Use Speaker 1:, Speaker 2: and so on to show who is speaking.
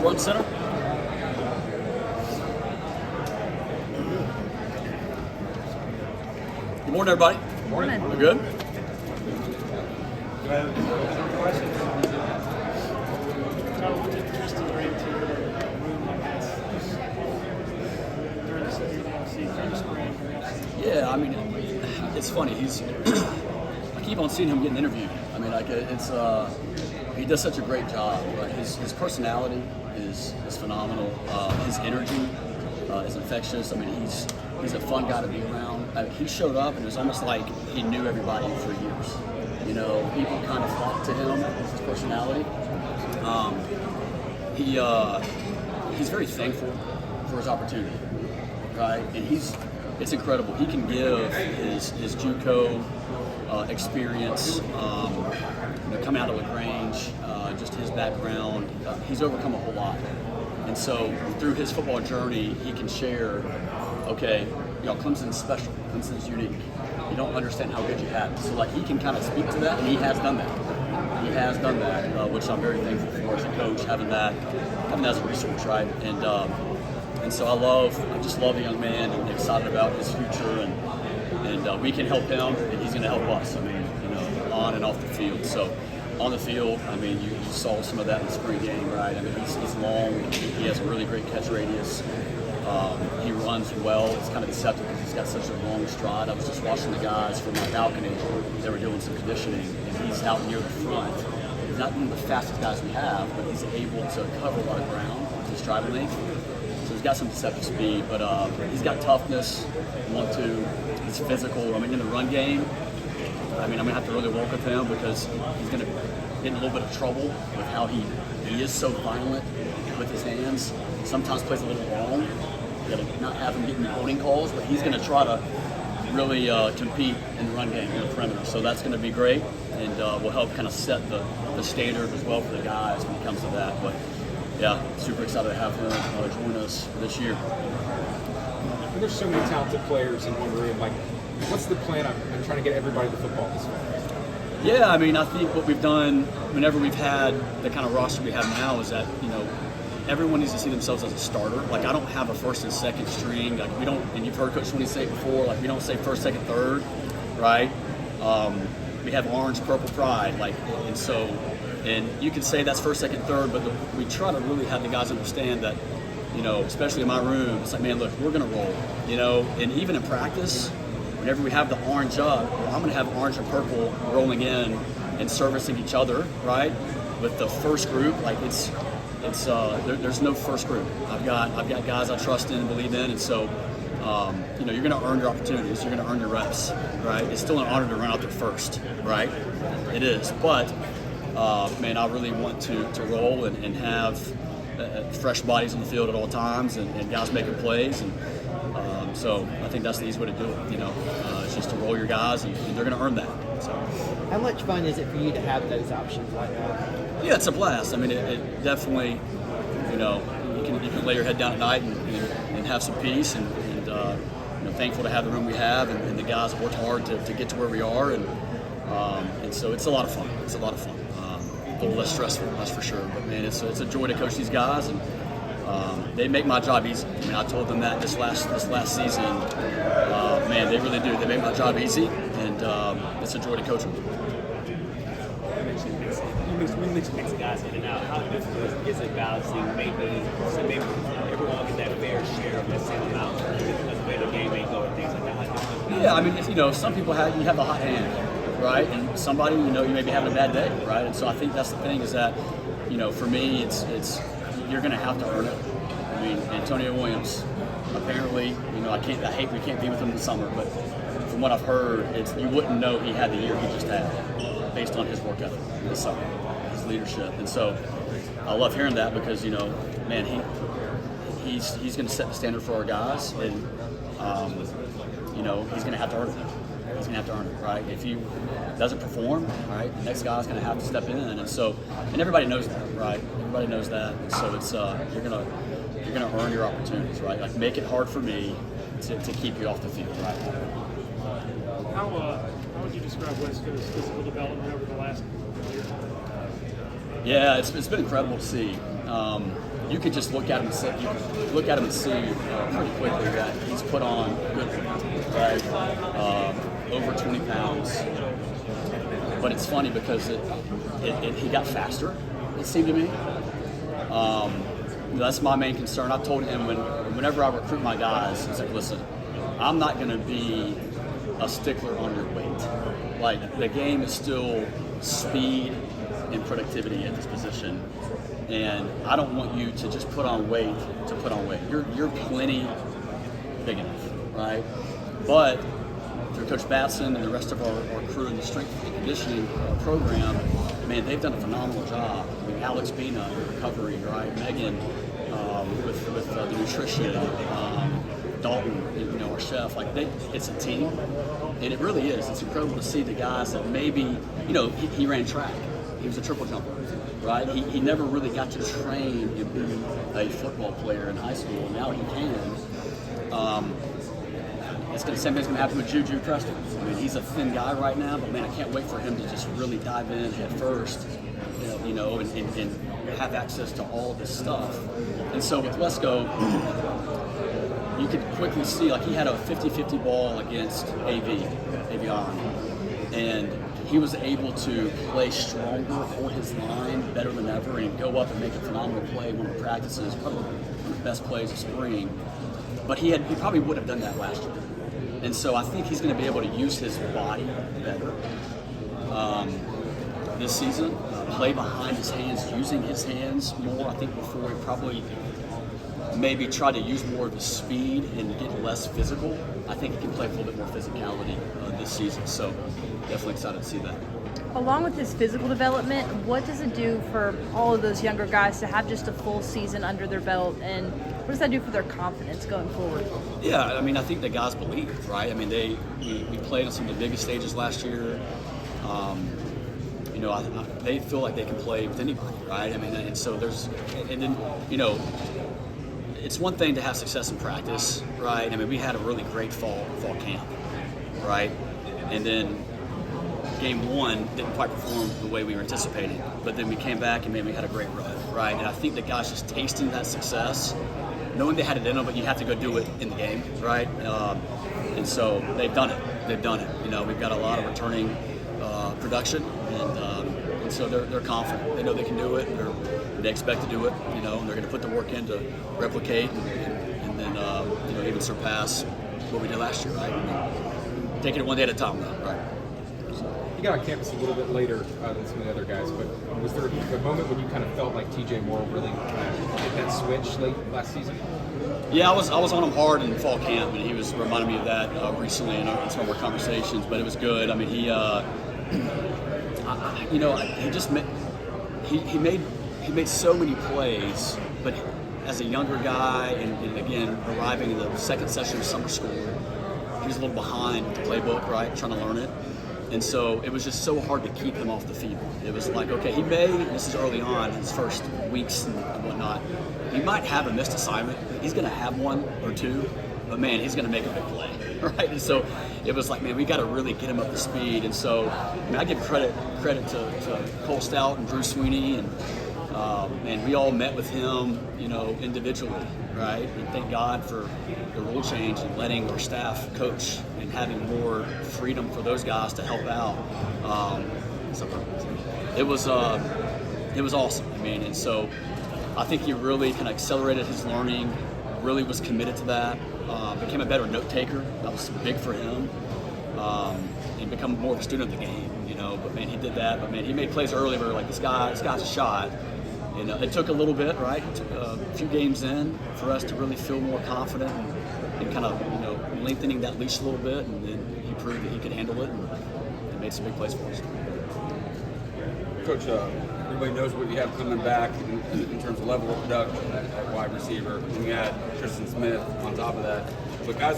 Speaker 1: front center. Good morning, everybody.
Speaker 2: Good morning.
Speaker 1: We good? Yeah, I mean, it's funny. I keep on seeing him getting interviewed. I mean, like he does such a great job. Right? His personality is phenomenal. His energy is infectious. I mean, he's a fun guy to be around. He showed up and it was almost like he knew everybody for years. You know, people kind of flocked to him. His personality. He's very thankful for his opportunity, right? And it's incredible. He can give his JUCO experience, coming out of LaGrange, just his background. He's overcome a whole lot, and so through his football journey, he can share. Okay, Clemson's special. Clemson's unique. You don't understand how good you have it. So like he can kind of speak to that, and he has done that. He has done that, which I'm very thankful for as a coach, having that as a resource, right? And so I just love the young man and excited about his future, and we can help him, and he's going to help us. I mean, on and off the field. So on the field, I mean, you saw some of that in the spring game, right? I mean, he's long. He has a really great catch radius. He runs well. It's kind of deceptive because he's got such a long stride. I was just watching the guys from my balcony. They were doing some conditioning, and he's out near the front. He's not one of the fastest guys we have, but he's able to cover a lot of ground with his stride length. So he's got some deceptive speed, but he's got toughness. He's physical. I mean, in the run game, I mean, I'm gonna have to really work with him because he's gonna get in a little bit of trouble with how he is so violent with his hands. Sometimes plays a little wrong. You gotta not have him getting holding calls, but he's gonna try to really compete in the run game in the perimeter. So that's gonna be great, and will help kind of set the standard as well for the guys when it comes to that. But yeah, super excited to have him join us this year.
Speaker 3: There's so many talented players in one room. Like, what's the plan on trying to get everybody to football this fall?
Speaker 1: Yeah, I mean, I think what we've done whenever we've had the kind of roster we have now is that, everyone needs to see themselves as a starter. Like, I don't have a first and second string. Like, we don't, and you've heard Coach Swinney say it before, like, we don't say first, second, third, right? We have orange, purple pride, like, and you can say that's first, second, third, but we try to really have the guys understand that, especially in my room, it's like, man, look, we're going to roll, and even in practice, whenever we have the orange up, I'm going to have orange and purple rolling in and servicing each other, right? With the first group, like there's no first group. I've got guys I trust in and believe in, and so you're going to earn your opportunities. You're going to earn your reps, right? It's still an honor to run out there first, right? It is, but man, I really want to roll and have fresh bodies on the field at all times, and guys making plays, and so I think that's the easy way to do it. It's just to roll your guys, and they're going to earn that. So,
Speaker 2: how much fun is it for you to have those options like that?
Speaker 1: Yeah, it's a blast. I mean, it definitely, you can lay your head down at night and have some peace, and thankful to have the room we have, and the guys have worked hard to get to where we are, and so it's a lot of fun. It's a lot of fun. A little less stressful, that's for sure. But man, it's a joy to coach these guys, and they make my job easy. I mean, I told them that this last season. Man, they really do. They make my job easy, and it's a joy to coach them.
Speaker 4: You mentioned mixed guys in and out. How difficult is it balancing maybe everyone will get that fair share of that same amount because the way the game may go and things like that? How difficult is it?
Speaker 1: Yeah, I mean, some people have the hot hand, right? And somebody, you may be having a bad day, right? And so I think that's the thing is that, for me, it's you're going to have to earn it. I mean, Antonio Williams, apparently, I hate we can't be with him in the summer, but from what I've heard, you wouldn't know he had the year he just had based on his work ethic in the summer, his leadership. And so I love hearing that because, man, he's going to set the standard for our guys, and, he's going to have to earn it. He's going to have to earn it, right? If he doesn't perform, right, the next guy's going to have to step in, and everybody knows that, right? Everybody knows that, and so it's you're going to earn your opportunities, right? Like, make it hard for me to keep you off the field, right?
Speaker 5: How would you describe West Coast's physical development over the last year?
Speaker 1: Yeah, it's been incredible to see. you could just look at him and see, pretty quickly that he's put on good weight, right? Over 20 pounds. But it's funny because he got faster, it seemed to me. That's my main concern. I told him whenever I recruit my guys, it's like, listen, I'm not going to be a stickler on your weight. Like, the game is still speed and productivity at this position. And I don't want you to just put on weight to put on weight. You're plenty big enough, right? But through Coach Batson and the rest of our crew in the strength and conditioning program, man, they've done a phenomenal job. I mean, Alex Bina, recovery, right? Megan with the nutrition, Dalton, our chef. Like, it's a team, and it really is. It's incredible to see the guys that maybe, he ran track. He was a triple jumper, right? He never really got to train and be a football player in high school. Now he can. Same thing's going to happen with Juju Preston. I mean, he's a thin guy right now, but man, I can't wait for him to just really dive in head first, and have access to all this stuff. And so with Lesko, you could quickly see, like, he had a 50-50 ball against Avion, and he was able to play stronger, hold his line better than ever, and go up and make a phenomenal play. One of the practices, probably one of the best plays of spring. But he probably would have done that last year. And so I think he's going to be able to use his body better this season, play behind his hands, using his hands more. I think before he probably maybe try to use more of his speed and get less physical. I think he can play with a little bit more physicality this season. So definitely excited to see that.
Speaker 6: Along with his physical development, what does it do for all of those younger guys to have just a full season under their belt, and what does that do for their confidence going forward?
Speaker 1: Yeah, I mean, I think the guys believe, right? I mean, we played on some of the biggest stages last year. They feel like they can play with anybody, right? I mean, and so it's one thing to have success in practice, right? I mean, we had a really great fall camp, right? And then game one didn't quite perform the way we were anticipating, but then we came back and man, we had a great run, right? And I think the guys just tasting that success, knowing they had it in them, but you have to go do it in the game, right? And so they've done it. They've done it. We've got a lot of returning production, and so they're confident. They know they can do it. They expect to do it, and they're going to put the work in to replicate and then even surpass what we did last year, right? I mean, taking it one day at a time, right?
Speaker 3: You got on campus a little bit later than some of the other guys, but was there a moment when you kind of felt like TJ Moore really hit that switch late last season?
Speaker 1: Yeah, I was on him hard in fall camp, and he was reminding me of that recently in some of our conversations. But it was good. I mean, he made so many plays, but as a younger guy, and again arriving in the second session of summer school, he was a little behind with the playbook, right, trying to learn it. And so it was just so hard to keep him off the field. It was like, okay, this is early on, his first weeks and whatnot, he might have a missed assignment. He's going to have one or two, but man, he's going to make a big play, right? And so it was like, man, we got to really get him up to speed. And so, I give credit to Cole Stout and Drew Sweeney, and we all met with him, individually, right? And thank God for the rule change and letting our staff coach and having more freedom for those guys to help out. It was awesome. I mean, and so I think he really kind of accelerated his learning, really was committed to that, became a better note taker. That was big for him, and become more of a student of the game, But man, he did that. But man, he made plays early where like this guy's a shot. And it took a little bit, right? It took a few games in for us to really feel more confident and kind of, lengthening that leash a little bit. And then he proved that he could handle it and made some big plays for us.
Speaker 7: Coach, everybody knows what you have coming back in terms of level of production at wide receiver. And you had Tristan Smith on top of that. But guys